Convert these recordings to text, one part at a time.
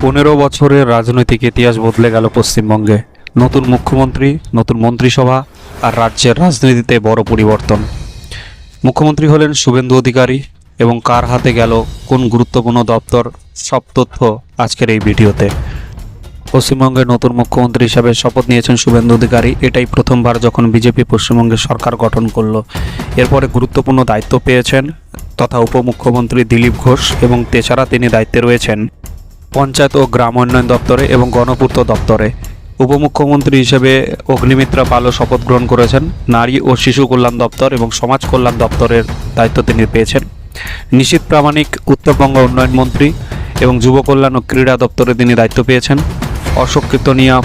15 বছরের রাজনৈতিক ইতিহাস বদলে গেল পশ্চিমবঙ্গে। নতুন মুখ্যমন্ত্রী, নতুন মন্ত্রিসভা আর রাজ্যের রাজনীতিতে বড় পরিবর্তন। মুখ্যমন্ত্রী হলেন শুভেন্দু অধিকারী এবং কার হাতে গেল কোন গুরুত্বপূর্ণ দপ্তর, সব তথ্য আজকের এই ভিডিওতে। পশ্চিমবঙ্গের নতুন মুখ্যমন্ত্রী হিসাবে শপথ নিয়েছেন শুভেন্দু অধিকারী। এটাই প্রথমবার যখন বিজেপি পশ্চিমবঙ্গে সরকার গঠন করলো। এরপরে গুরুত্বপূর্ণ দায়িত্ব পেয়েছেন তথা উপমুখ্যমন্ত্রী দিলীপ ঘোষ, এবং এছাড়া তিনি দায়িত্বে রয়েছেন পঞ্চায়েত ও গ্রাম উন্নয়ন দপ্তরে এবং গণপূর্ত দপ্তরে। উপমুখ্যমন্ত্রী হিসেবে অগ্নিমিত্রা পালও শপথ গ্রহণ করেছেন। নারী ও শিশু কল্যাণ দপ্তর এবং সমাজ কল্যাণ দপ্তরের দায়িত্ব তিনি পেয়েছেন। নিশীথ প্রামাণিক উত্তরবঙ্গ উন্নয়ন মন্ত্রী এবং যুব কল্যাণ ও ক্রীড়া দপ্তরে তিনি দায়িত্ব পেয়েছেন। অশোক কীর্তনিয়া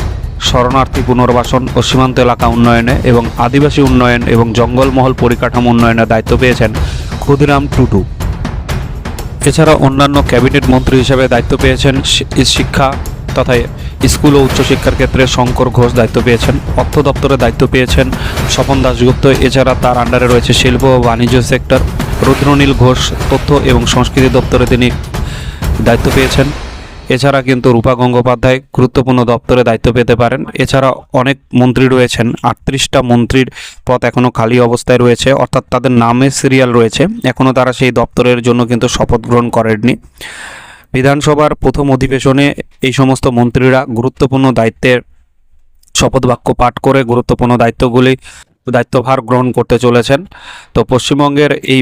শরণার্থী পুনর্বাসন ও সীমান্ত এলাকা উন্নয়নে এবং আদিবাসী উন্নয়ন এবং জঙ্গলমহল পরিকাঠামো উন্নয়নের দায়িত্ব পেয়েছেন ক্ষুদিরাম টুডু। এছাড়া অন্যান্য ক্যাবিনেট মন্ত্রী হিসেবে দায়িত্ব পেয়েছেন শিক্ষা তথা স্কুল ও উচ্চশিক্ষার ক্ষেত্রে শঙ্কর ঘোষ দায়িত্ব পেয়েছেন। অর্থ দপ্তরে দায়িত্ব পেয়েছেন স্বপন দাশগুপ্ত। এছাড়া তার আন্ডারে রয়েছে শিল্প ও বাণিজ্য সেক্টর। রুদ্রনীল ঘোষ তথ্য এবং সংস্কৃতি দপ্তরে তিনি দায়িত্ব পেয়েছেন। এছাড়া কিন্তু রূপা গঙ্গোপাধ্যায় গুরুত্বপূর্ণ দপ্তরে দায়িত্ব পেতে পারেন। এছাড়া অনেক মন্ত্রী রয়েছেন, 38টা মন্ত্রীর পদ এখনও খালি অবস্থায় রয়েছে, অর্থাৎ তাদের নামে সিরিয়াল রয়েছে, এখনও তারা সেই দপ্তরের জন্য কিন্তু শপথ গ্রহণ করেননি। বিধানসভার প্রথম অধিবেশনে এই সমস্ত মন্ত্রীরা গুরুত্বপূর্ণ দায়িত্বের শপথ বাক্য পাঠ করে গুরুত্বপূর্ণ দায়িত্বভার গ্রহণ করতে চলেছেন। তো পশ্চিমবঙ্গের এই